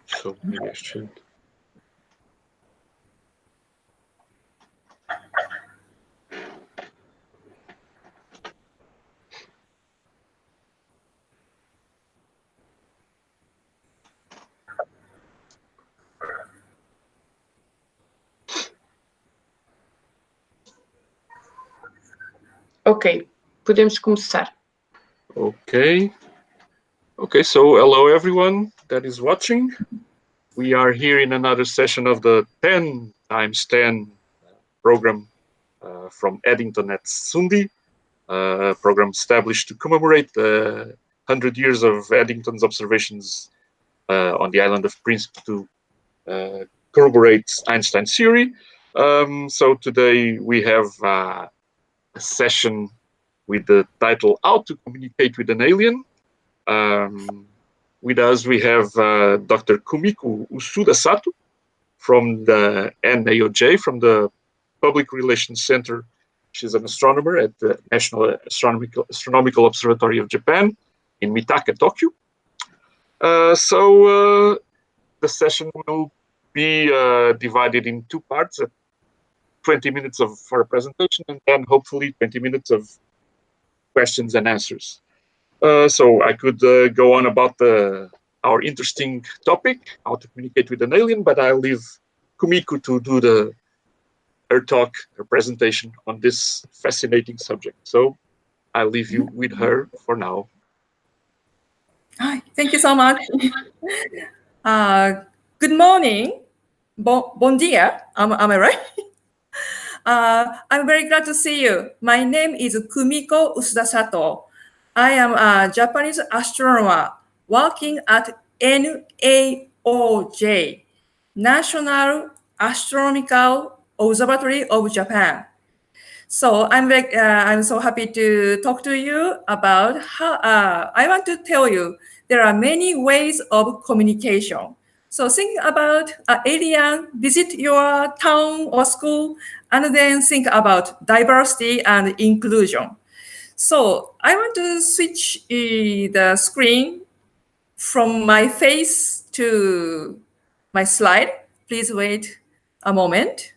So maybe I should. Ok, podemos começar. Okay. Okay, so hello everyone that is watching. We are here in another session of the 10 times 10 program from Eddington at Sundy, program established to commemorate the 100 years of Eddington's observations on the island of Príncipe to corroborate Einstein's theory. So today we have a session with the title How to Communicate with an Alien. With us we have Dr. Kumiko Usuda-Sato from the NAOJ, from the Public Relations Center. She's an astronomer at the National Astronomical Observatory of Japan in Mitaka, Tokyo. So the session will be divided in two parts, 20 minutes for a presentation, and then hopefully 20 minutes of questions and answers. So I could go on about our interesting topic, how to communicate with an alien, but I'll leave Kumiko to do her talk, her presentation on this fascinating subject. So I'll leave you with her for now. Hi, thank you so much. Good morning. Bon dia. Am I right? I'm very glad to see you. My name is Kumiko Usuda-Sato. I am a Japanese astronomer working at NAOJ, National Astronomical Observatory of Japan. So I'm so happy to talk to you about how I want to tell you there are many ways of communication. So think about an alien visit your town or school, and then think about diversity and inclusion. So I want to switch the screen from my face to my slide. Please wait a moment.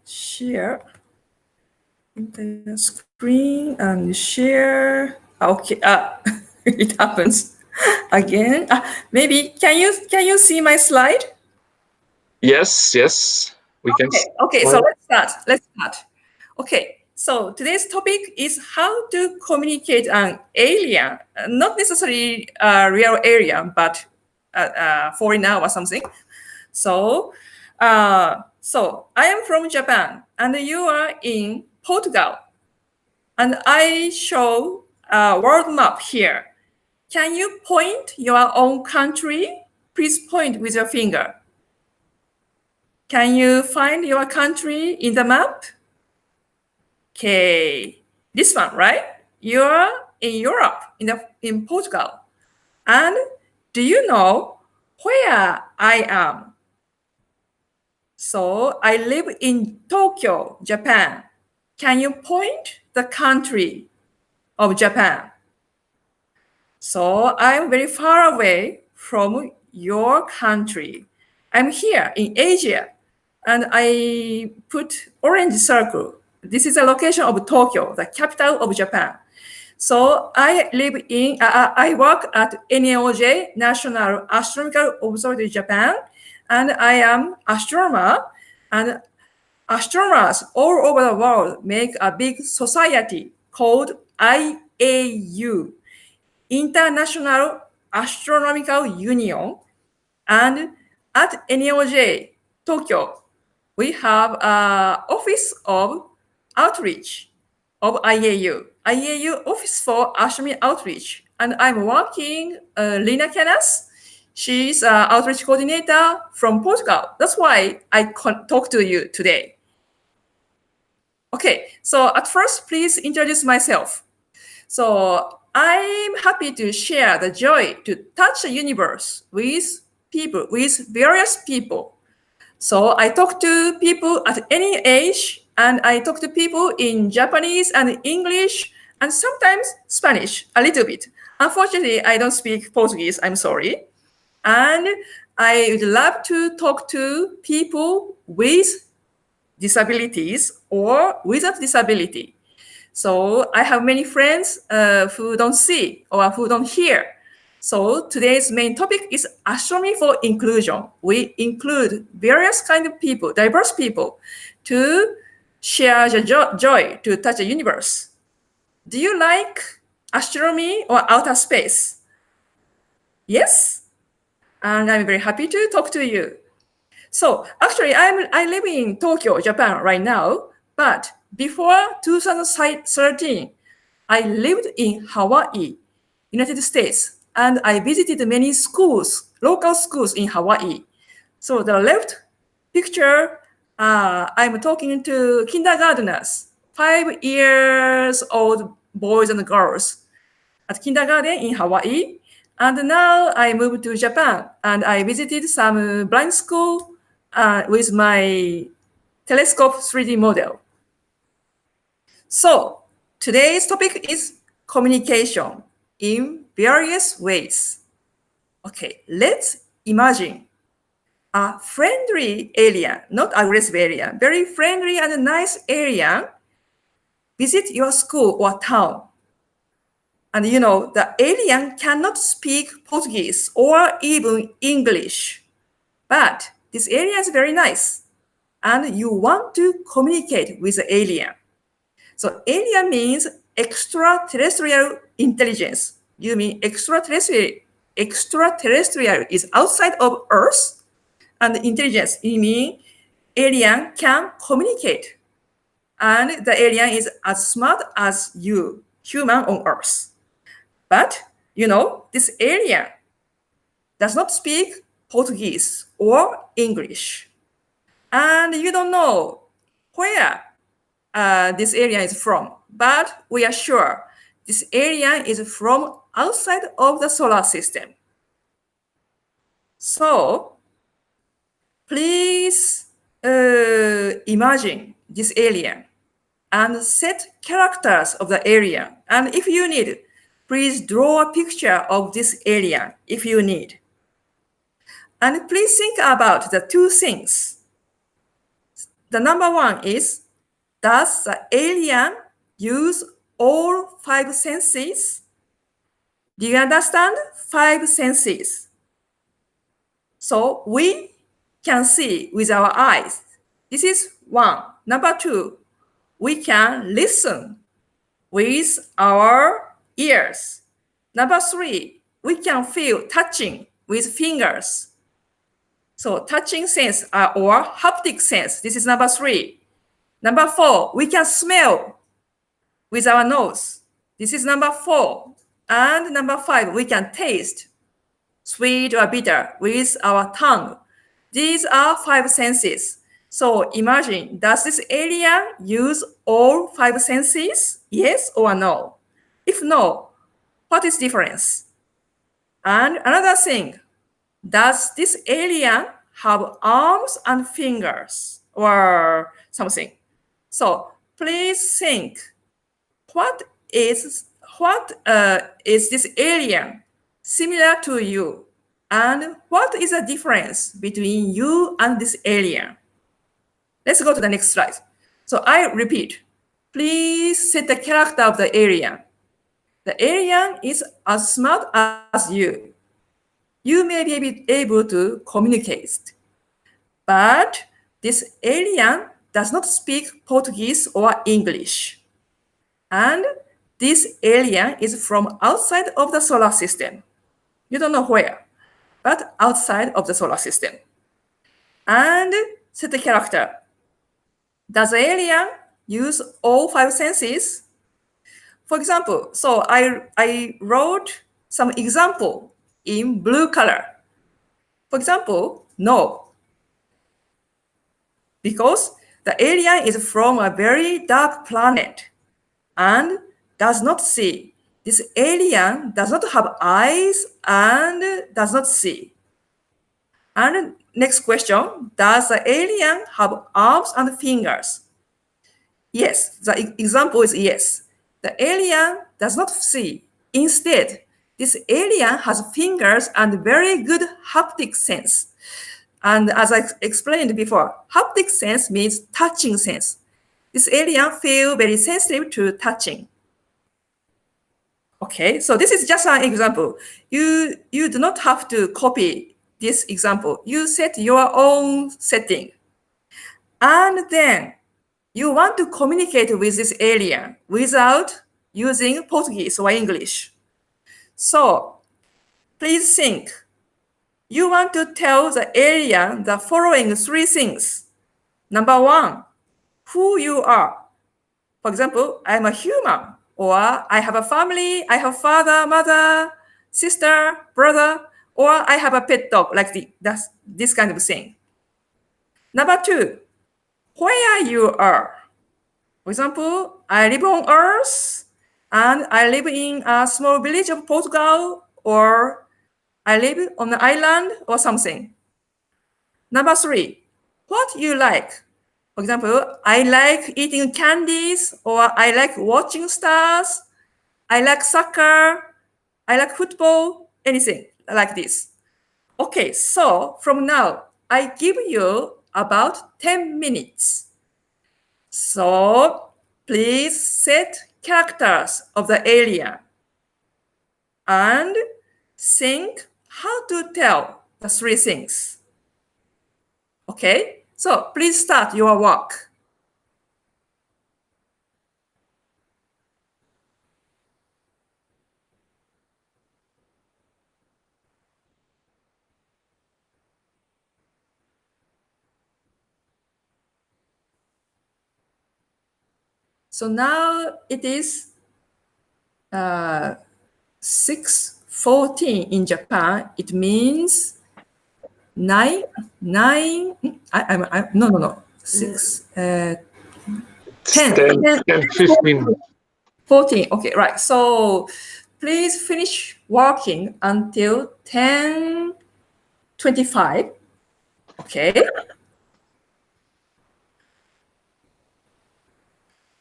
Share the screen and share. Okay, it happens again. Maybe can you see my slide? Yes, we can. Okay, so let's start. Okay, so today's topic is how to communicate an alien, not necessarily a real alien, but foreigner or something. So I am from Japan, and you are in Portugal, and I show a world map here. Can you point your own country? Please point with your finger. Can you find your country in the map? Okay, this one, right? You're in Europe, in Portugal. And do you know where I am? So I live in Tokyo, Japan. Can you point the country of Japan? So I'm very far away from your country. I'm here in Asia, and I put orange circle. This is the location of Tokyo, the capital of Japan. So I work at NAOJ, National Astronomical Observatory of Japan, and I am astronomer, and astronomers all over the world make a big society called IAU, International Astronomical Union. And at NAOJ, Tokyo, we have an office of outreach of IAU. IAU Office for Astronomy Outreach. And I'm working Lina Canas. She's an outreach coordinator from Portugal. That's why I talk to you today. Okay, so at first, please introduce myself. So I'm happy to share the joy to touch the universe with people, with various people. So I talk to people at any age And I talk to people in Japanese and English and sometimes Spanish, a little bit. Unfortunately, I don't speak Portuguese, I'm sorry. And I would love to talk to people with disabilities or without disability. So I have many friends who don't see or who don't hear. So today's main topic is astronomy for inclusion. We include various kind of people, diverse people, to share the joy to touch the universe. Do you like astronomy or outer space? Yes? And I'm very happy to talk to you. So actually, I live in Tokyo, Japan right now, but before 2013, I lived in Hawaii, United States, and I visited many schools, local schools in Hawaii. So the left picture, I'm talking to kindergartners, 5 years old boys and girls at kindergarten in Hawaii. And now I moved to Japan and I visited some blind school with my telescope 3D model. So today's topic is communication in various ways. Okay, let's imagine a friendly alien, not aggressive alien, very friendly and nice alien visit your school or town. And you know, the alien cannot speak Portuguese or even English, but this alien is very nice and you want to communicate with the alien. So alien means extraterrestrial intelligence. You mean extraterrestrial is outside of Earth, and intelligence, you mean alien can communicate. And the alien is as smart as you, human on Earth. But, you know, this alien does not speak Portuguese or English. And you don't know where this alien is from. But we are sure this alien is from outside of the solar system. So please imagine this alien and set characters of the alien. And if you need, please draw a picture of this alien if you need. And please think about the two things. The number one is, does the alien use all 5 senses? Do you understand? 5 senses. So we can see with our eyes. This is one. Number two, we can listen with our ears. Number three, we can feel touching with fingers. So touching sense or haptic sense. This is number three. Number four, we can smell with our nose. This is number four. And number five, we can taste sweet or bitter with our tongue. These are 5 senses. So imagine, does this alien use all 5 senses? Yes or no? If no, what is difference? And another thing, does this alien have arms and fingers or something? So please think, what is this alien similar to you? And what is the difference between you and this alien? Let's go to the next slide. So I repeat, please set the character of the alien. The alien is as smart as you. You may be able to communicate, but this alien does not speak Portuguese or English. And this alien is from outside of the solar system. You don't know where, but outside of the solar system. And set the character. Does the alien use all 5 senses? For example, so I wrote some example in blue color. For example, no. Because the alien is from a very dark planet and does not see. This alien does not have eyes and does not see. And next question, does the alien have arms and fingers? Yes, the example is yes. The alien does not see. Instead, this alien has fingers and very good haptic sense. And as I explained before, haptic sense means touching sense. This alien feel very sensitive to touching. Okay, so this is just an example. You do not have to copy this example. You set your own setting. And then you want to communicate with this alien without using Portuguese or English. So please think. You want to tell the alien the following three things. Number one, who you are. For example, I'm a human, or I have a family, I have father, mother, sister, brother, or I have a pet dog, like that's this kind of thing. Number two, where you are. For example, I live on Earth, and I live in a small village of Portugal, or I live on an island or something. Number three, what you like. For example, I like eating candies, or I like watching stars, I like soccer, I like football, anything like this. Okay, so from now, I give you about 10 minutes. So please set characters of the alien and think how to tell the three things. Okay, so please start your work. So now it is 6:14 in Japan. It means nine. No. 6. 10. 10, 15. 14. Okay, right. So please finish working until 10:25. Okay.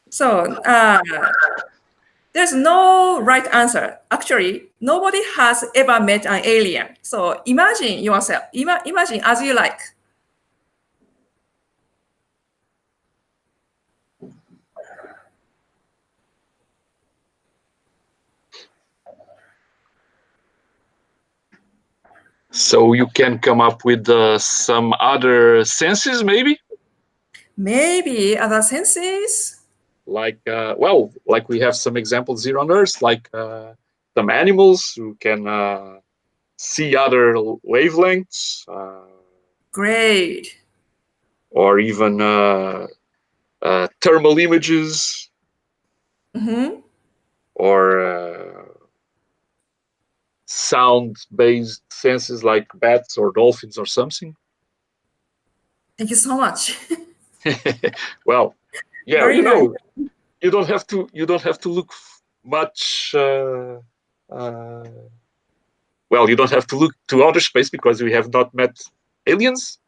So there's no right answer. Actually, nobody has ever met an alien. So imagine yourself. Imagine as you like. So you can come up with some other senses, maybe? Maybe other senses. Like, like we have some examples here on Earth, like some animals who can see other wavelengths. Great. Or even thermal images. Mm-hmm. Or sound-based senses like bats or dolphins or something. Thank you so much. Well, yeah, Very nice. you don't have to look much. Well, you don't have to look to outer space because we have not met aliens,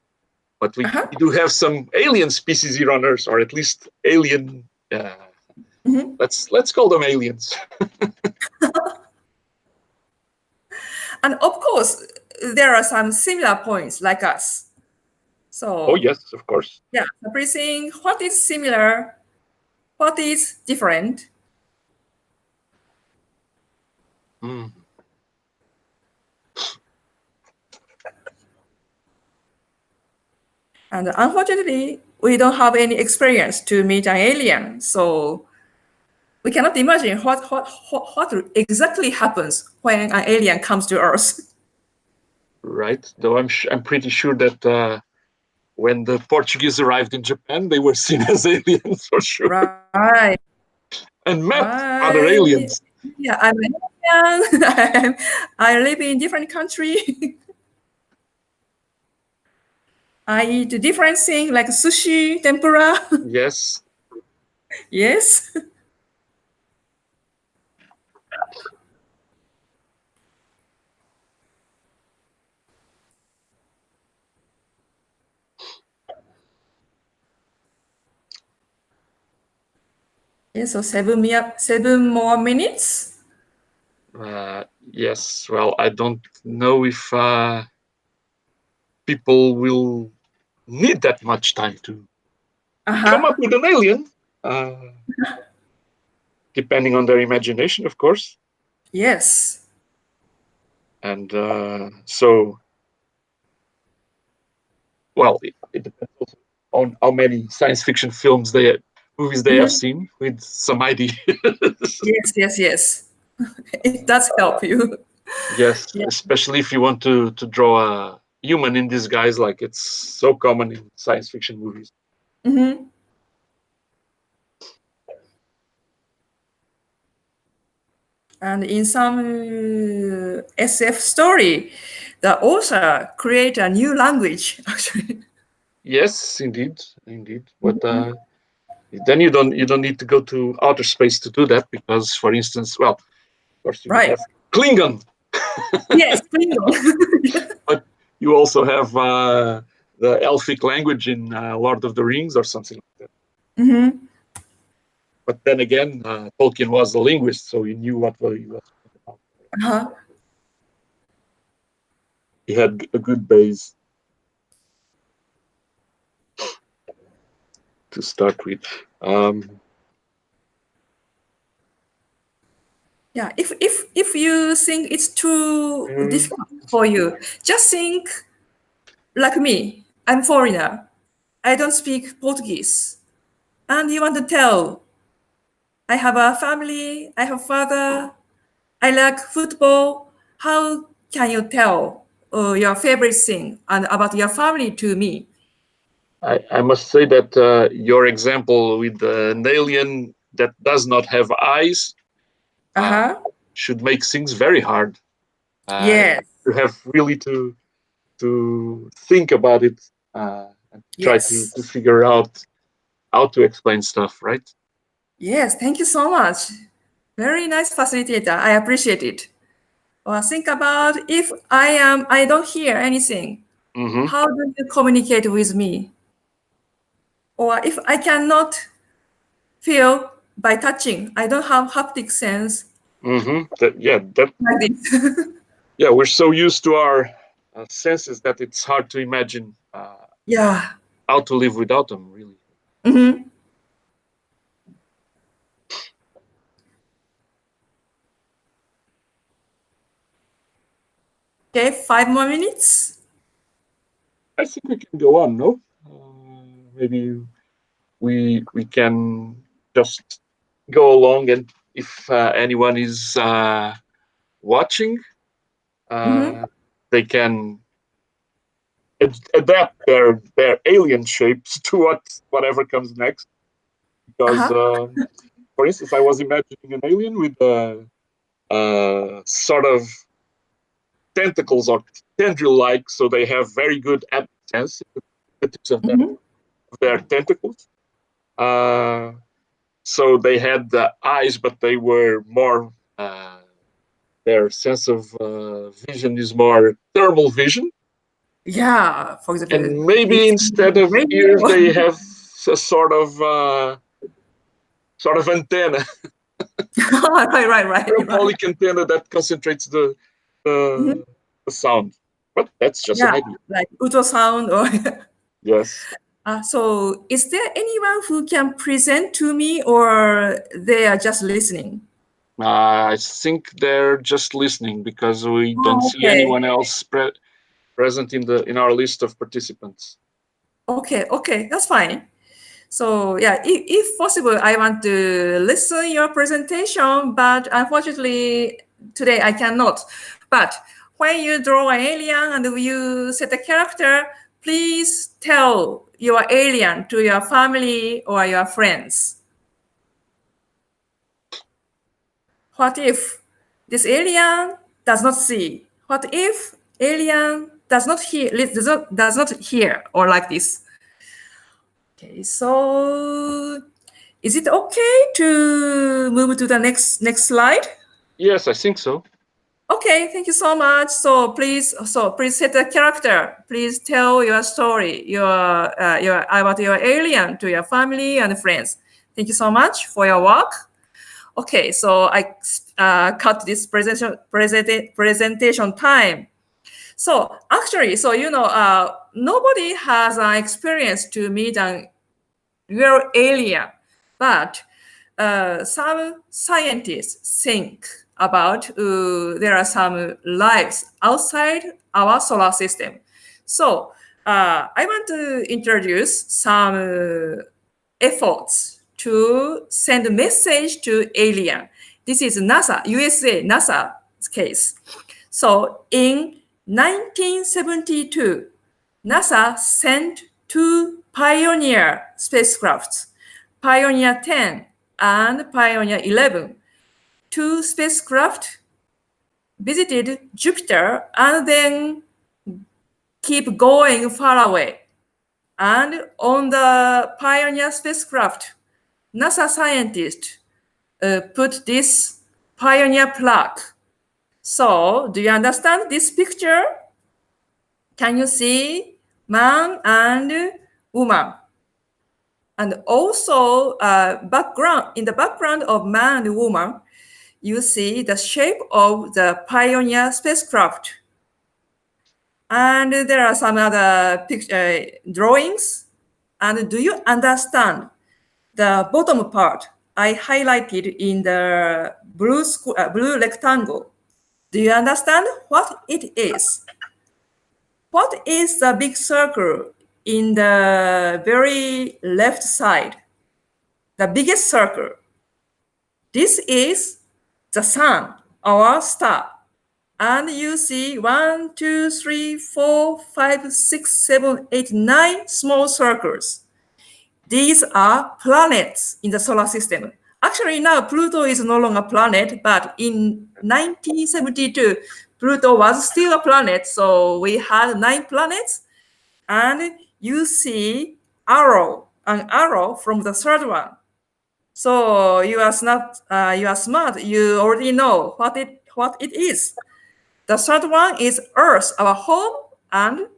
but we do have some alien species here on Earth, or at least alien. Mm-hmm. Let's call them aliens. And of course, there are some similar points like us. So, oh yes, of course. Yeah, everything. What is similar? What is different? Mm. And unfortunately, we don't have any experience to meet an alien. So we cannot imagine what exactly happens when an alien comes to Earth. Right. Though I'm pretty sure that when the Portuguese arrived in Japan, they were seen as aliens for sure. Right. And met other aliens. Yeah, I'm an alien. I live in different country. I eat different things like sushi, tempura. Yes. Yes. Okay, so 7 more minutes. Yes. Well, I don't know if people will need that much time to come up with an alien. Depending on their imagination, of course. Yes. And so, well, it depends also on how many science fiction movies they have seen with some idea. Yes. It does help you. Yes, Yeah. especially if you want to draw a human in disguise, like it's so common in science fiction movies. Mhm. And in some SF story, the author create a new language, actually. Yes, indeed. But then you don't need to go to outer space to do that because, for instance, well, of course you would Right. have Klingon, Yes, Klingon. but you also have the Elfic language in Lord of the Rings or something like that. Mhm. But then again, Tolkien was a linguist, so he knew what he was talking about. Uh-huh. He had a good base to start with. Yeah, if you think it's too difficult for you, just think like me. I'm foreigner. I don't speak Portuguese. And you want to tell, I have a family, I have father, I like football. How can you tell your favorite thing and about your family to me? I must say that your example with an alien that does not have eyes Uh-huh. should make things very hard. Yes. You have really to think about it and try Yes. to figure out how to explain stuff, right? Yes. Thank you so much. Very nice facilitator. I appreciate it. Or think about if I don't hear anything, Mm-hmm. how do you communicate with me? Or if I cannot feel by touching, I don't have haptic sense Mm-hmm. like this. Yeah. We're so used to our senses that it's hard to imagine Yeah. how to live without them. Really. Mhm. Okay, 5 more minutes. I think we can go on. No, maybe we can just go along, and if anyone is watching, Mhm. they can adapt their alien shapes to whatever comes next. Because, Uh-huh. for instance, I was imagining an alien with sort of tentacles or tendril-like, so they have very good sense at the tips of Mhm. their tentacles. Uh, so they had the eyes, but they were more. Their sense of vision is more thermal vision, Yeah, for example, and maybe it's instead of ears, radio. they have a sort of antenna, Right. parabolic antenna that concentrates Mhm. the, the sound. But that's just an Yeah, idea. like ultrasound or Yes. so is there anyone who can present to me or they are just listening? I think they're just listening because we don't Oh, see okay. anyone else present in our list of participants. Okay, that's fine. So yeah, if possible, I want to listen your presentation, but unfortunately today I cannot. But when you draw an alien and you set a character, please tell your alien to your family or your friends. What if this alien does not see? What if alien does not hear, does not hear or like this? Okay, so is it okay to move to the next slide? Yes, I think so. Okay, thank you so much. So please set a character. Please tell your story, your about your alien to your family and friends. Thank you so much for your work. Okay, so I cut this presentation time. So actually, nobody has an experience to meet a real alien, but some scientists think about there are some lives outside our solar system. So I want to introduce some efforts to send a message to alien. This is NASA, NASA's case. So in 1972, NASA sent two Pioneer spacecrafts, Pioneer 10 and Pioneer 11. Two spacecraft visited Jupiter and then keep going far away. And on the Pioneer spacecraft, NASA scientists put this Pioneer plaque. So, do you understand this picture? Can you see man and woman? And also, in the background of man and woman, you see the shape of the Pioneer spacecraft. And there are some other drawings. And do you understand the bottom part? I highlighted in the blue rectangle. Do you understand what it is? What is the big circle in the very left side? The biggest circle. This is the sun, our star. And you see 1, 2, 3, 4, 5, 6, 7, 8, 9 small circles. These are planets in the solar system. Actually, now Pluto is no longer a planet, but in 1972, Pluto was still a planet. So we had 9 planets, and you see an arrow from the third one. So you are smart. You already know what it is. The third one is Earth, our home, and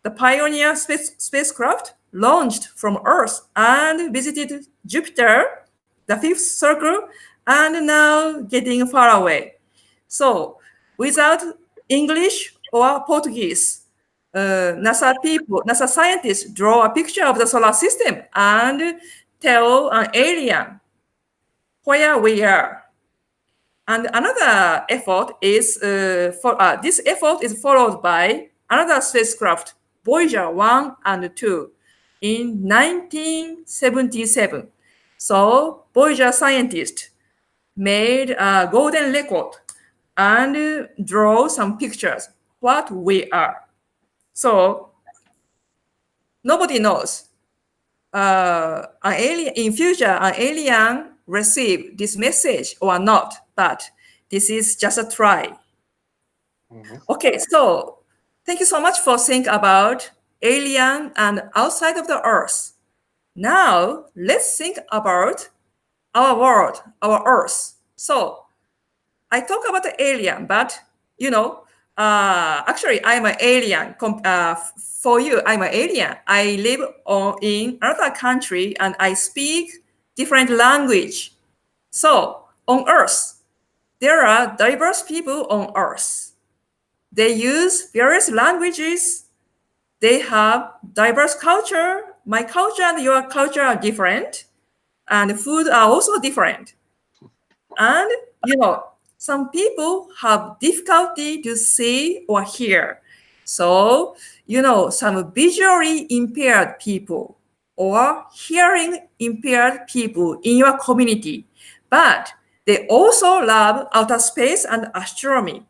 the Pioneer spacecraft launched from Earth and visited Jupiter, the fifth circle, and now getting far away. So without English or Portuguese, NASA scientists draw a picture of the solar system and tell an alien where we are. And another effort is this effort is followed by another spacecraft, Voyager 1 and 2, in 1977. So Voyager scientists made a golden record and draw some pictures what we are. So nobody knows. In future, an alien receive this message or not, but this is just a try. Okay, so thank you so much for thinking about alien and outside of the Earth. Now, let's think about our world, our Earth. So I talk about the alien, but actually I'm an alien. For you, I'm an alien. I live in another country and I speak different language. So on Earth, there are diverse people on Earth. They use various languages. They have diverse culture. My culture and your culture are different, and food are also different. And some people have difficulty to see or hear. So some visually impaired people or hearing impaired people in your community, but they also love outer space and astronomy.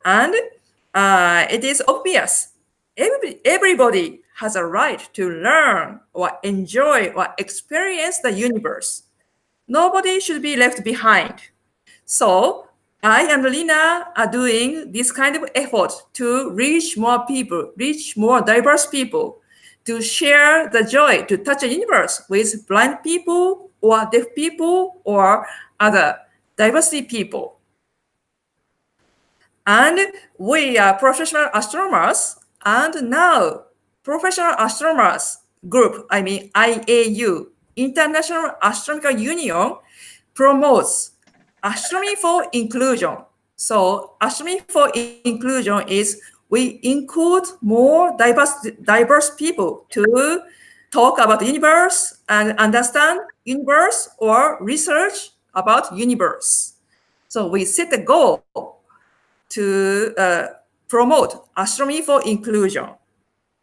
And it is obvious everybody has a right to learn or enjoy or experience the universe. Nobody should be left behind. So I and Lina are doing this kind of effort to reach more people, reach more diverse people, to share the joy to touch the universe with blind people or deaf people or other diversity people. And we are professional astronomers, and now professional astronomers group, I mean IAU, International Astronomical Union promotes astronomy for inclusion. So astronomy for inclusion is we include more diverse people to talk about the universe and understand universe or research about universe. So we set a goal to promote astronomy for inclusion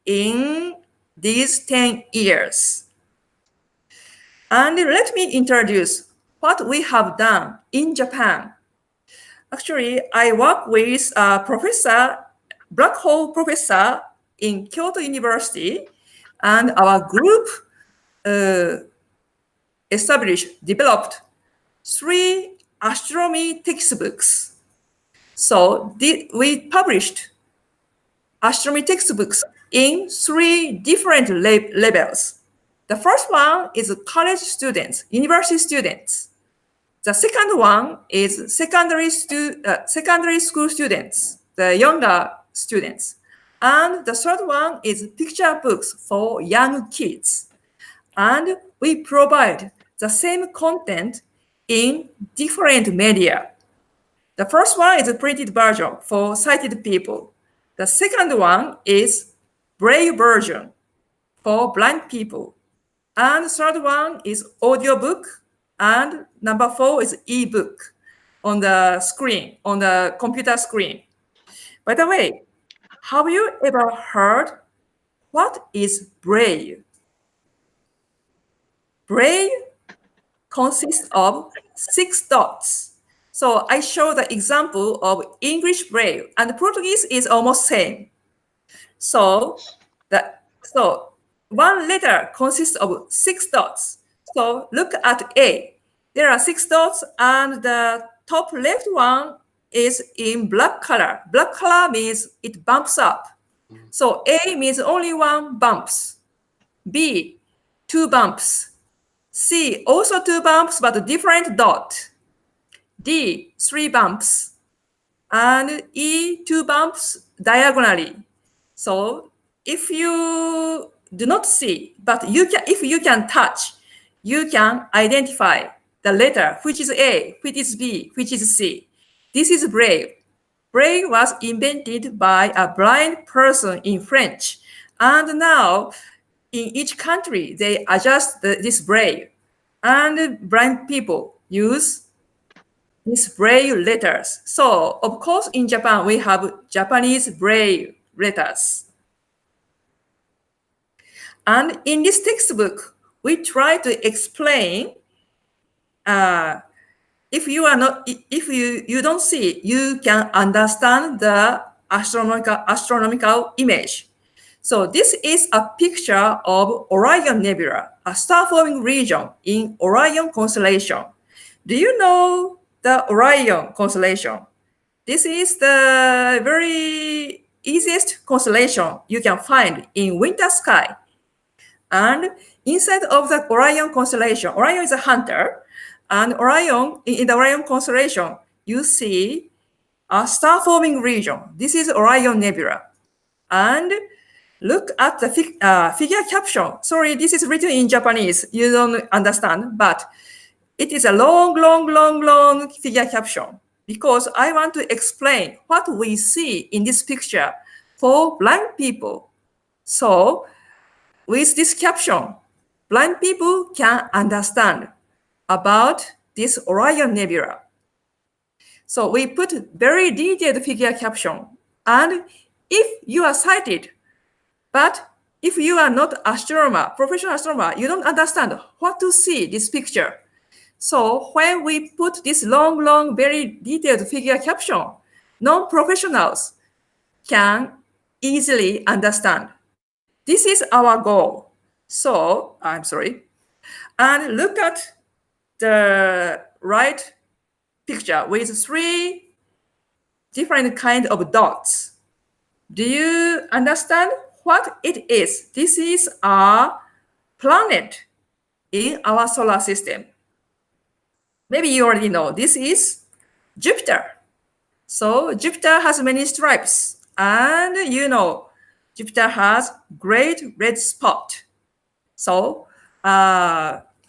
in these 10 years. And let me introduce what we have done in Japan. Actually, I work with a professor, black hole professor in Kyoto University, and our group developed 3 astronomy textbooks. So we published astronomy textbooks in 3 different levels. The first one is college students, university students. The second one is secondary school students, the younger students. And the third one is picture books for young kids. And we provide the same content in different media. The first one is a printed version for sighted people. The second one is braille version for blind people. And the third one is audiobook. And number 4 is ebook on the screen, on the computer screen. By the way, have you ever heard what is braille? Braille consists of 6 dots. So I show the example of English braille, and Portuguese is almost same. So one letter consists of 6 dots. So look at A. There are 6 dots, and the top left one is in black color. Black color means it bumps up. So A means only 1 bumps. B, 2 bumps. C, also 2 bumps, but a different dot. D, 3 bumps. And E, 2 bumps diagonally. So if you do not see, but if you can touch, you can identify the letter, which is A, which is B, which is C. This is braille. Braille was invented by a blind person in French. And now, in each country, they adjust this braille. And blind people use these braille letters. So, of course, in Japan, we have Japanese braille letters. And in this textbook, we try to explain if you don't see, you can understand the astronomical image. So this is a picture of Orion Nebula, a star-forming region in Orion constellation. Do you know the Orion constellation? This is the very easiest constellation you can find in winter sky. And inside of the Orion constellation, Orion is a hunter, and in the Orion constellation, you see a star-forming region. This is Orion Nebula. And look at the figure caption. Sorry, this is written in Japanese. You don't understand, but it is a long figure caption because I want to explain what we see in this picture for blind people. So with this caption, blind people can understand about this Orion Nebula. So we put very detailed figure caption. And if you are sighted, but if you are not astronomer, professional astronomer, you don't understand what to see this picture. So when we put this long, very detailed figure caption, non-professionals can easily understand. This is our goal. So, I'm sorry. And look at the right picture with 3 different kinds of dots. Do you understand what it is? This is a planet in our solar system. Maybe you already know. This is Jupiter. So Jupiter has many stripes. And you know, Jupiter has great red spot. So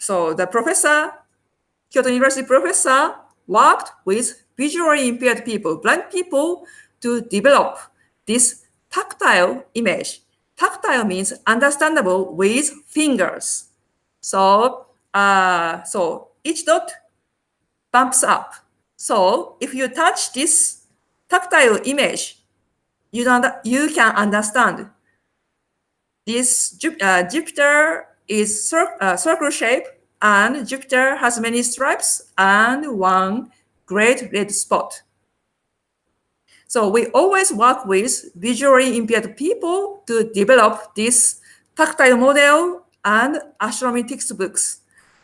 So the professor, Kyoto University professor, worked with visually impaired people, blind people, to develop this tactile image. Tactile means understandable with fingers. So, so each dot bumps up. So if you touch this tactile image, you can understand this Jupiter is circle shape, and Jupiter has many stripes and one great red spot. So we always work with visually impaired people to develop this tactile model and astronomy textbooks.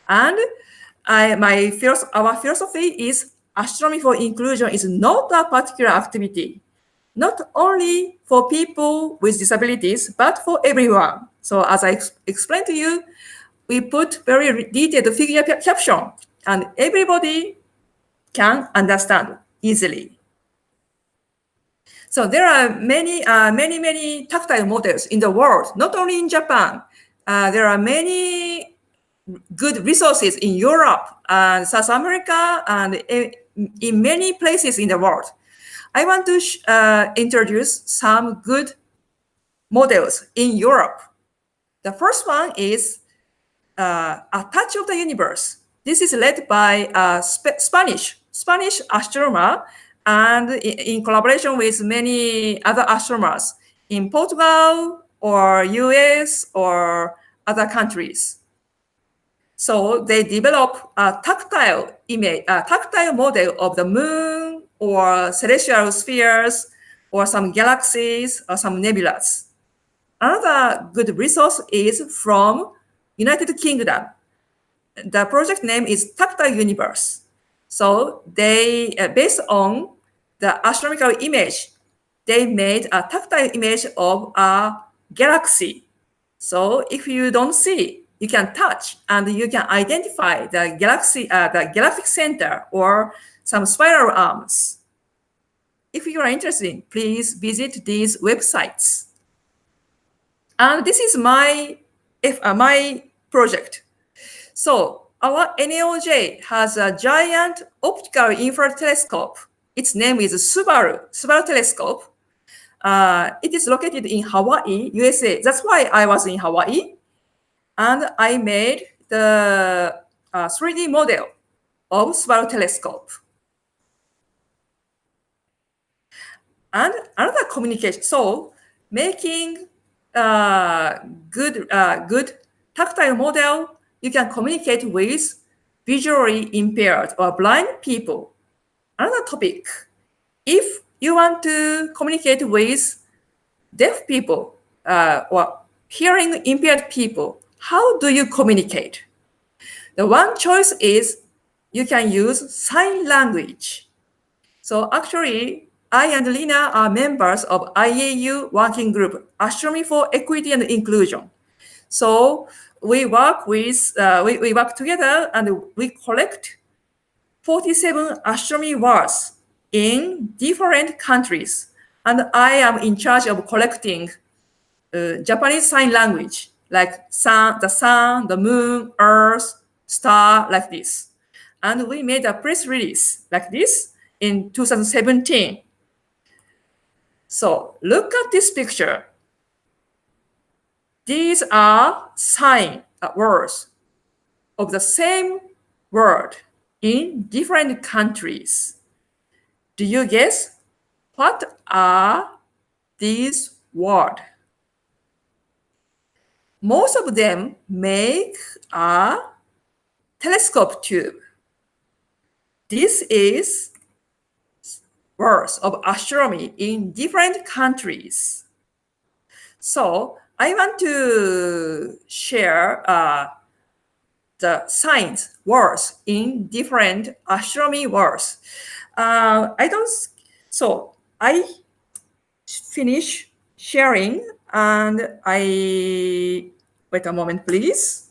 And our philosophy is astronomy for inclusion is not a particular activity, not only for people with disabilities, but for everyone. So as I explained to you, we put very detailed figure caption, and everybody can understand easily. So there are many tactile models in the world, not only in Japan. There are many good resources in Europe and South America and in many places in the world. I want to introduce some good models in Europe. The first one is A Touch of the Universe. This is led by a Spanish astronomer, and in collaboration with many other astronomers in Portugal or US or other countries. So they develop a tactile image, a tactile model of the moon or celestial spheres or some galaxies or some nebulas. Another good resource is from United Kingdom. The project name is Tactile Universe. So they, based on the astronomical image, they made a tactile image of a galaxy. So if you don't see, you can touch and you can identify the galaxy, the galactic center or some spiral arms. If you are interested, please visit these websites. And this is my project. So our NAOJ has a giant optical infrared telescope. Its name is Subaru telescope. It is located in Hawaii, USA. That's why I was in Hawaii. And I made the 3D model of Subaru telescope. And another communication. So making good tactile model, you can communicate with visually impaired or blind people. Another topic, if you want to communicate with deaf people or hearing impaired people, how do you communicate? The one choice is you can use sign language. So actually, I and Lina are members of IAU working group, Astronomy for Equity and Inclusion. So we work with, we work together and we collect 47 astronomy words in different countries. And I am in charge of collecting Japanese sign language, like sun, the moon, earth, star, like this. And we made a press release like this in 2017. So look at this picture. These are sign words of the same word in different countries. Do you guess what are these words? Most of them make a telescope tube. This is words of astronomy in different countries. So I want to share the science words in different astronomy words. So I finish sharing and wait a moment, please.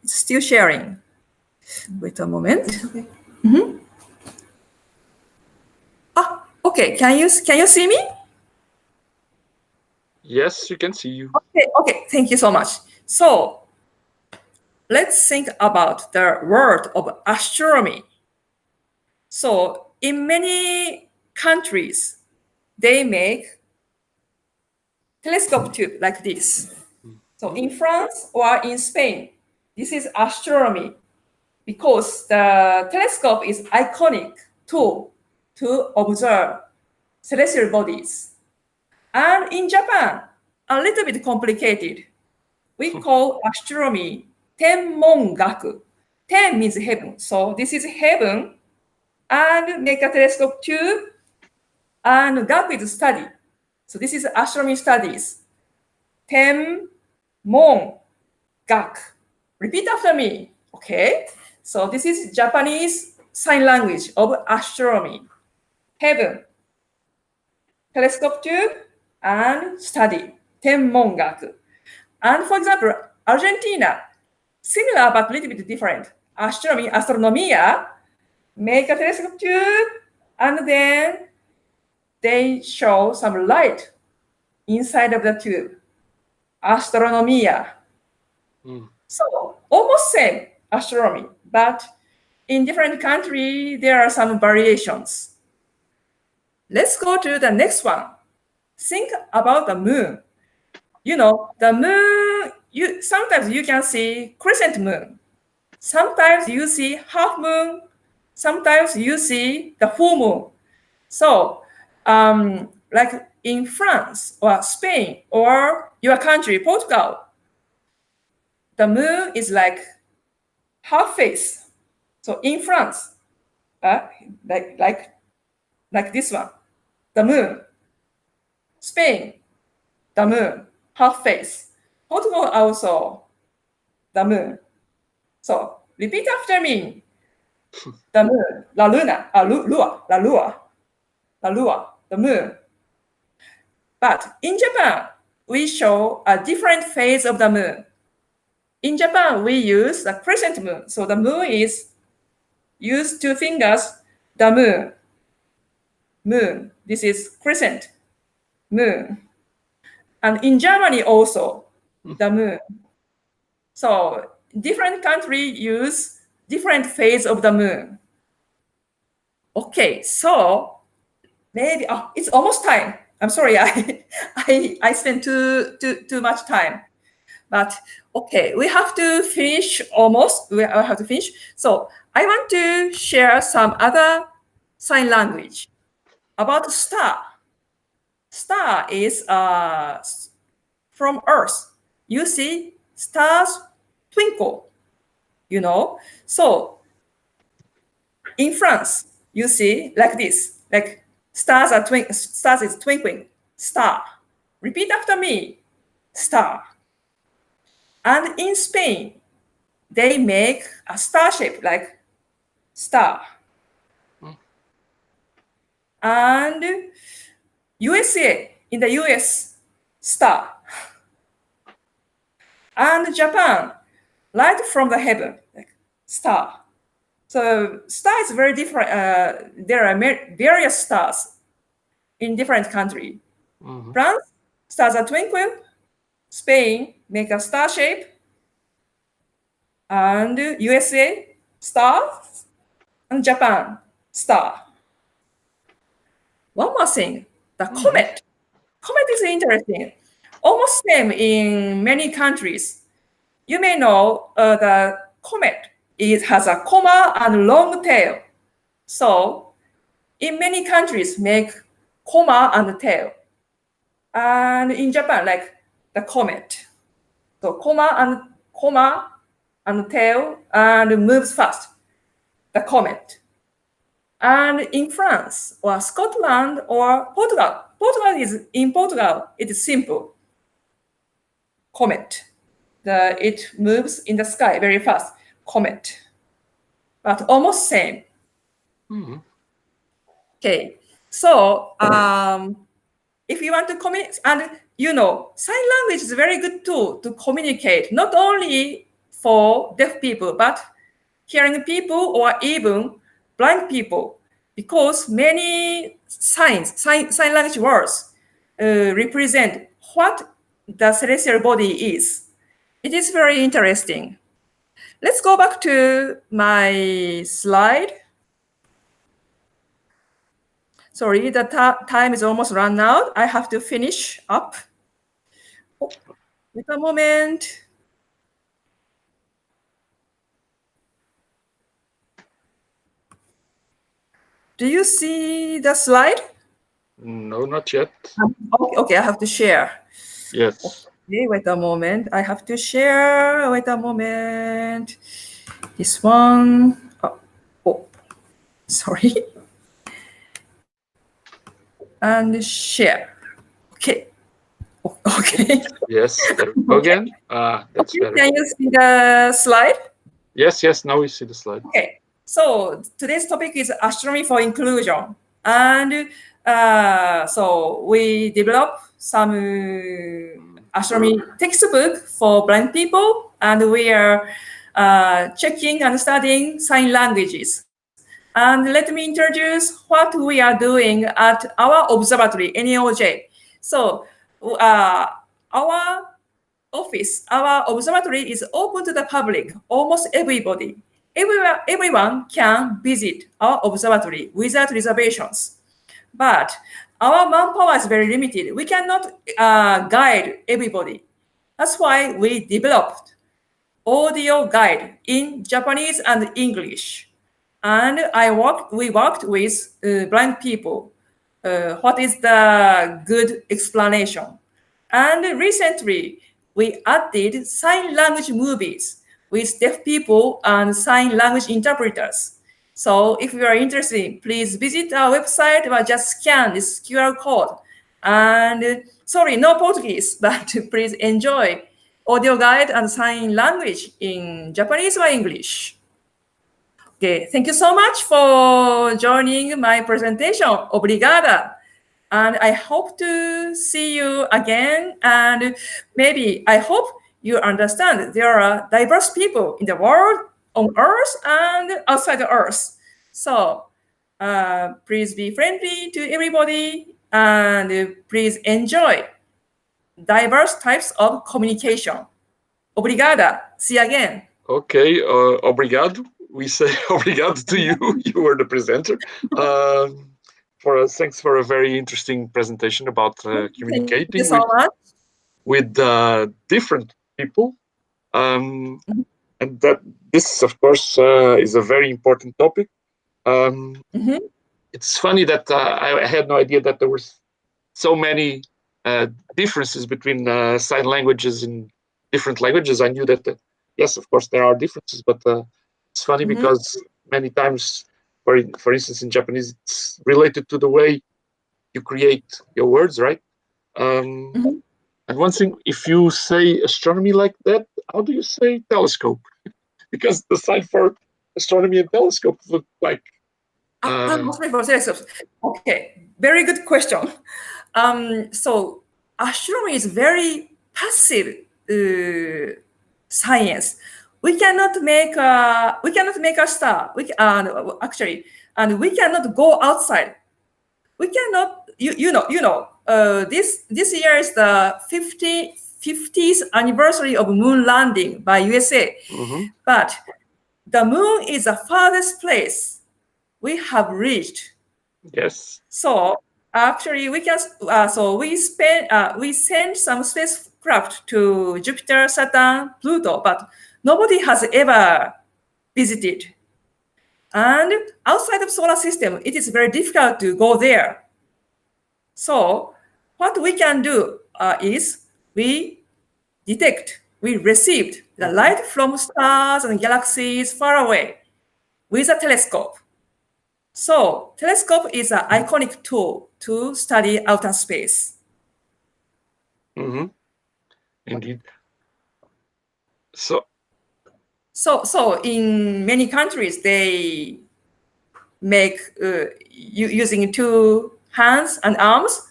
It's still sharing. Wait a moment. Okay. Okay, can you see me? Yes, you can see you. Okay, thank you so much. So let's think about the word of astronomy. So in many countries, they make telescope tube like this. So in France or in Spain, this is astronomy because the telescope is iconic tool to observe celestial bodies. And in Japan, a little bit complicated. We call astronomy tenmongaku. Ten means heaven. So this is heaven and make a telescope tube and gaku is study. So this is astronomy studies. Tenmon gak. Repeat after me. Okay. So this is Japanese sign language of astronomy. Heaven, telescope tube, and study. Tenmongaku. And for example, Argentina, similar but a little bit different. Astronomy, astronomia, make a telescope tube, and then they show some light inside of the tube. Astronomia. So almost same astronomy, but in different countries, there are some variations. Let's go to the next one. Think about the moon. You know, the moon, sometimes you can see crescent moon. Sometimes you see half moon. Sometimes you see the full moon. So, like in France or Spain or your country, Portugal, the moon is like half face. So in France, like this one, the moon. Spain, the moon, half face. Portugal also, the moon. So repeat after me. The moon, la luna, la lua, the moon. But in Japan, we show a different phase of the moon. In Japan, we use the crescent moon. So the moon is used two fingers, the moon. Moon. This is crescent. Moon. And in Germany also, the moon. So different countries use different phase of the moon. Okay, so maybe it's almost time. I'm sorry, I spent too much time. But okay, we have to finish almost. We have to finish. So I want to share some other sign language about star. Star is from Earth. You see stars twinkle, you know. So in France, you see like this, like stars is twinkling. Star. Repeat after me. Star. And in Spain, they make a star shape like star. And USA, in the US, star. And Japan, light from the heaven, like star. So star is very different. There are various stars in different countries. France, stars are twinkling. Spain, make a star shape. And USA, star. And Japan, star. One more thing, the comet. Comet is interesting. Almost same in many countries. You may know the comet. It has a comma and long tail. So in many countries make comma and tail. And in Japan, like the comet. So comma and tail and moves fast. The comet. And in France or Scotland or Portugal, it is simple. Comet. It moves in the sky very fast. Comet. But almost same. Okay. So if you want to communicate, and you know, sign language is a very good tool to communicate, not only for deaf people, but hearing people or even blind people, because many sign language words represent what the celestial body is. It is very interesting. Let's go back to my slide. Sorry, the time is almost run out. I have to finish up. Oh, wait a moment. Do you see the slide? No, not yet. Okay, I have to share. Yes. Okay, wait a moment. I have to share. Wait a moment. This one. Oh, sorry. And share. Okay. Okay. Yes, there we go again. That's better. Can you see the slide? Yes, now we see the slide. Okay. So today's topic is astronomy for inclusion. And so we develop some astronomy textbook for blind people, and we are checking and studying sign languages. And let me introduce what we are doing at our observatory, NEOJ. So our office, our observatory is open to the public, almost everybody. Everyone can visit our observatory without reservations. But our manpower is very limited. We cannot guide everybody. That's why we developed audio guide in Japanese and English. And we worked with blind people. What is the good explanation? And recently, we added sign language movies with deaf people and sign language interpreters. So if you are interested, please visit our website or just scan this QR code. And sorry, no Portuguese, but please enjoy audio guide and sign language in Japanese or English. Okay, thank you so much for joining my presentation. Obrigada. And I hope to see you again. And maybe I hope you understand there are diverse people in the world, on Earth and outside the Earth. So please be friendly to everybody and please enjoy diverse types of communication. Obrigada. See you again. Okay, obrigado. We say obrigado to you. You were the presenter. Thanks for a very interesting presentation about communicating with different people. And that this, of course, is a very important topic. It's funny that I had no idea that there were so many differences between sign languages in different languages. I knew that, yes, of course, there are differences, but it's funny because many times, for instance, in Japanese, it's related to the way you create your words, right? And one thing, if you say astronomy like that, how do you say telescope? Because the sign for astronomy and telescope look like. Okay, very good question. So astronomy is very passive science. We cannot make a star. Actually, and we cannot go outside. We cannot. This year is the 50th anniversary of moon landing by USA. But the moon is the farthest place we have reached. Yes. So actually, we can. We send some spacecraft to Jupiter, Saturn, Pluto, but nobody has ever visited. And outside of solar system, it is very difficult to go there. So what we can do is we received the light from stars and galaxies far away with a telescope. So telescope is an iconic tool to study outer space. Indeed. So in many countries, they make, using 2 hands and arms,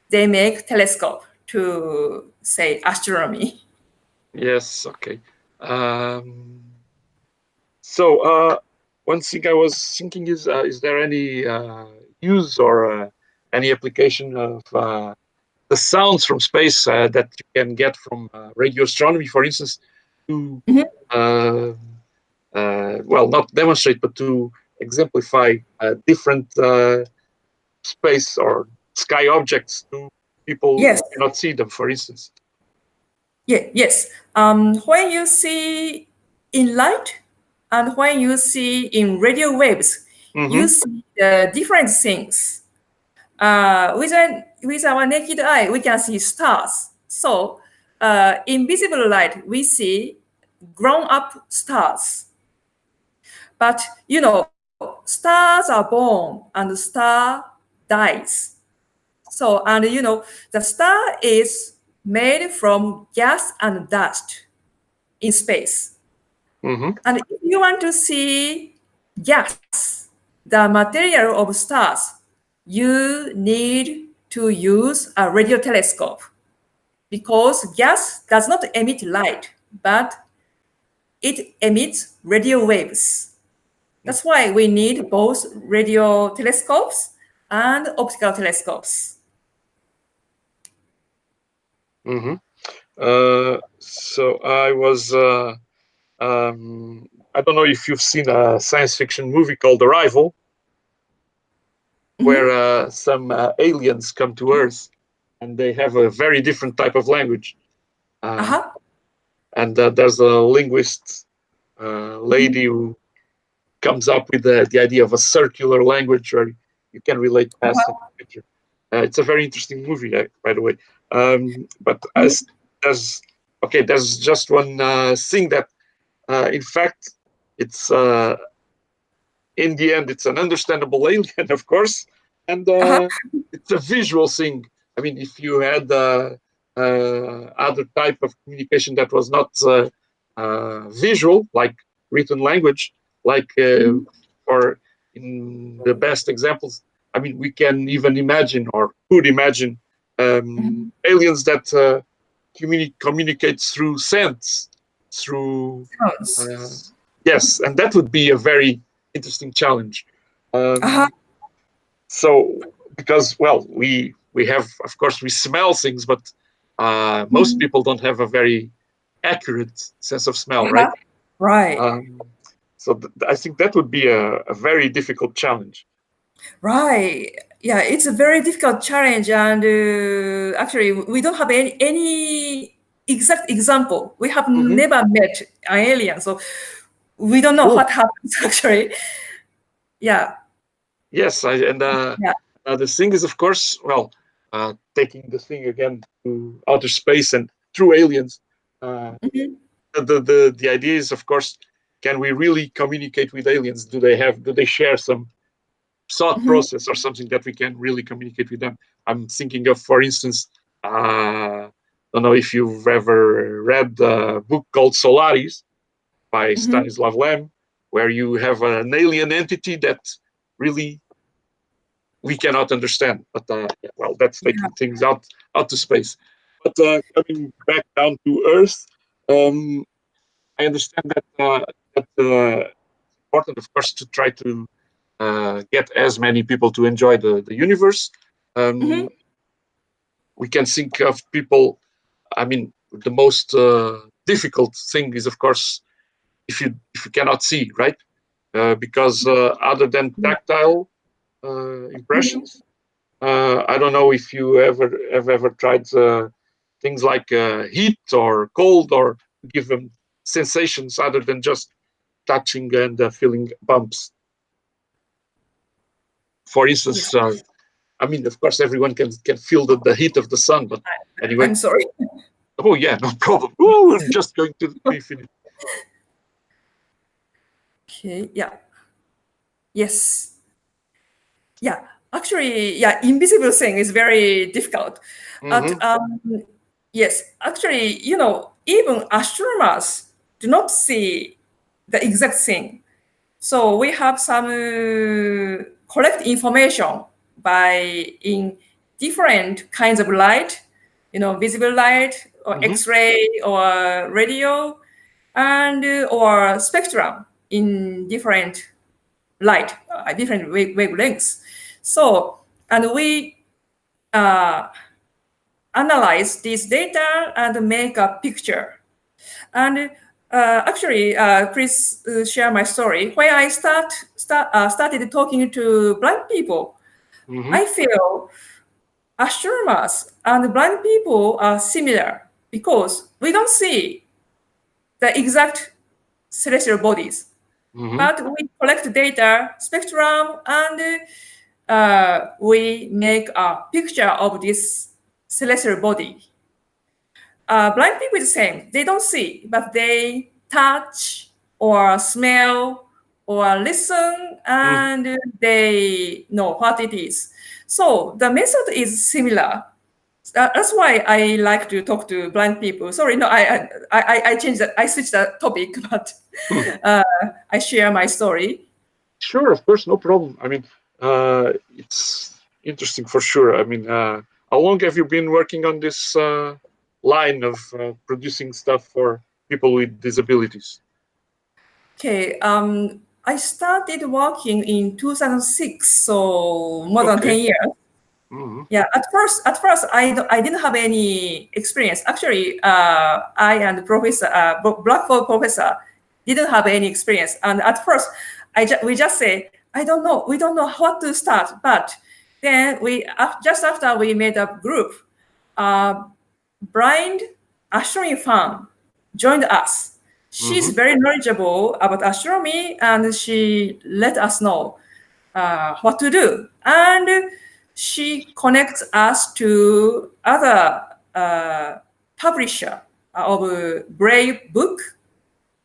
they make telescope to say astronomy. Yes, okay. So one thing I was thinking is there any use or any application of the sounds from space that you can get from radio astronomy, for instance, to well, not demonstrate, but to exemplify different space or sky objects to people Yes. who cannot see them, for instance. Yes. When you see in light and when you see in radio waves, you see the different things. With our naked eye, we can see stars. So, in visible light, we see grown-up stars. But stars are born and the star dies. So, and the star is made from gas and dust in space. And if you want to see gas, the material of stars, you need to use a radio telescope because gas does not emit light, but it emits radio waves. That's why we need both radio telescopes and optical telescopes. So I was, I don't know if you've seen a science fiction movie called Arrival, where some aliens come to Earth and they have a very different type of language. And there's a linguist lady who comes up with the idea of a circular language where you can relate past and future. It's a very interesting movie, by the way. But there's just one thing that, in fact, it's in the end, it's an understandable alien, of course, and it's a visual thing. I mean, if you had other type of communication that was not visual, like written language, like or in the best examples, I mean, we can even imagine or could imagine aliens that communicate through sense, through yes, and that would be a very interesting challenge. So, because well, we have, of course, we smell things, but most people don't have a very accurate sense of smell, right? Right. So I think that would be a very difficult challenge. Right. Yeah, it's a very difficult challenge, and actually, we don't have any exact example. We have never met an alien, so we don't know what happens. Actually, yeah. Yes, the thing is, of course, well, taking the thing again to outer space and through aliens. The idea is, of course, can we really communicate with aliens? Do they share some thought process or something that we can really communicate with them? I'm thinking of, for instance, I don't know if you've ever read a book called Solaris by Stanislav Lem, where you have an alien entity that really we cannot understand. But well, that's taking things out to space. But coming back down to Earth, I understand that it's important, of course, to try to get as many people to enjoy the universe. We can think of people. I mean, the most difficult thing is, of course, if you cannot see, right? Because other than tactile impressions, I don't know if you have ever tried things like heat or cold, or give them sensations other than just touching and feeling bumps. For instance, I mean, of course, everyone can feel the heat of the sun, but anyway. I'm sorry. Oh yeah, no problem. Ooh, we're just going to be finished. Okay. Yeah. Yes. Yeah. Actually, yeah, invisible thing is very difficult. But yes, actually, even astronomers do not see the exact thing. So we have some collect information by in different kinds of light, visible light or X-ray or radio, and or spectrum in different light, different wavelengths. So, and we analyze this data and make a picture. And actually, please share my story. When I started talking to blind people, I feel astronomers and blind people are similar because we don't see the exact celestial bodies, but we collect data, spectrum, and we make a picture of this celestial body. Blind people is the same. They don't see, but they touch or smell or listen, and they know what it is. So the method is similar. That's why I like to talk to blind people. Sorry, no, I changed that. I switched that topic, but I share my story. Sure, of course, no problem. I mean, it's interesting for sure. I mean, how long have you been working on this line of producing stuff for people with disabilities? Okay, I started working in 2006, so more than 10 years. Yeah, at first, I didn't have any experience. Actually, I and Professor Blackboard Professor didn't have any experience. And at first, we just say, I don't know, we don't know how to start. But then just after we made a group, blind astronomy fan joined us. She's very knowledgeable about astronomy, and she let us know what to do. And she connects us to other publisher of a Braille book,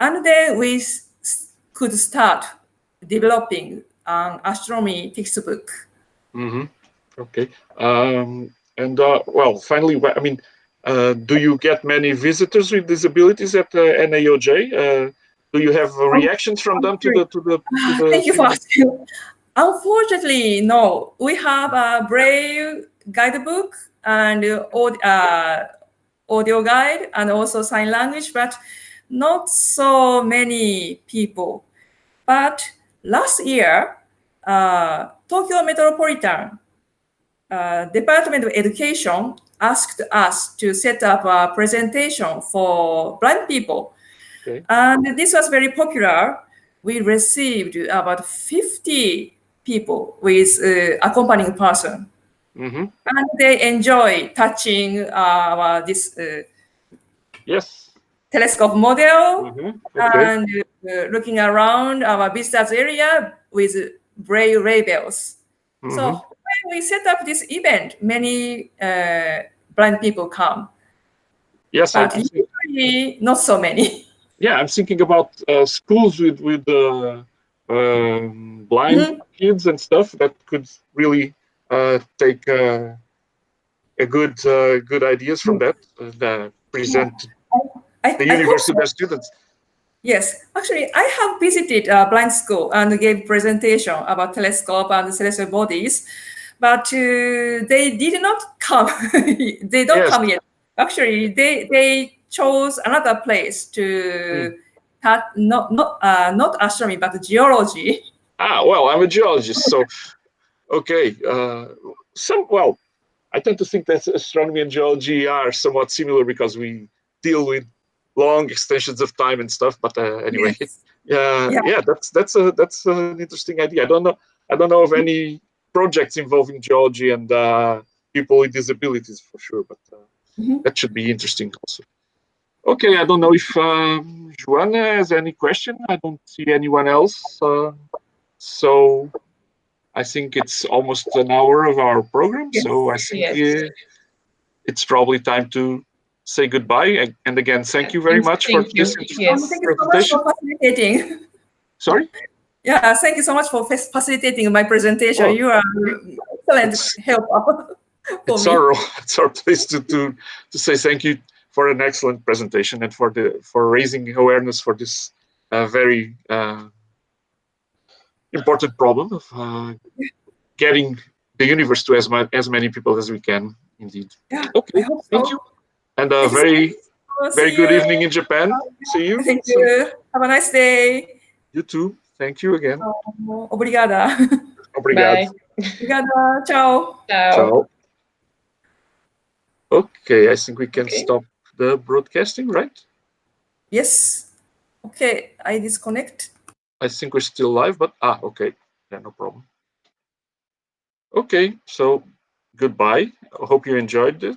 and then we could start developing an astronomy textbook. Okay. And well, finally, I mean, do you get many visitors with disabilities at NAOJ? Do you have reactions from them to the Thank you for asking. Unfortunately, no. We have a Braille guidebook and audio guide and also sign language, but not so many people. But last year, Tokyo Metropolitan Department of Education asked us to set up a presentation for blind people. Okay. And this was very popular. We received about 50 people with accompanying person. And they enjoy touching this yes, telescope model okay. and looking around our visitors area with Braille labels. So when we set up this event, many blind people come. Yes, but usually not so many. Yeah, I'm thinking about schools with blind kids and stuff that could really take good ideas from that, present the universe to their students. Yes, actually, I have visited a blind school and gave presentation about telescope and celestial bodies, but they did not come. They don't come yet. Actually, they chose another place to not astronomy but geology. Well, I'm a geologist, so okay. Well, I tend to think that astronomy and geology are somewhat similar because we deal with long extensions of time and stuff. But anyway, yeah, that's an interesting idea. I don't know of any projects involving geology and people with disabilities for sure, but that should be interesting also. Okay, I don't know if Joanna has any question. I don't see anyone else. So I think it's almost an hour of our program. Yes. So I think it's probably time to say goodbye. And again, thank you very much for this presentation. Thank you so much for facilitating. Sorry? Yeah, thank you so much for facilitating my presentation. You are excellent help. It's our place to say thank you for an excellent presentation and for raising awareness for this very important problem of getting the universe to as many people as we can. Indeed. Yeah, okay. Thank you. And a very good evening in Japan. See you. Thank you. Have a nice day. You too. Thank you again. Obrigada. Obrigado. Obrigada. Ciao. Ciao. Okay, I think we can Okay. stop the broadcasting, right? Yes. Okay, I disconnect. I think we're still live, but okay, yeah, no problem. Okay, so goodbye. I hope you enjoyed it.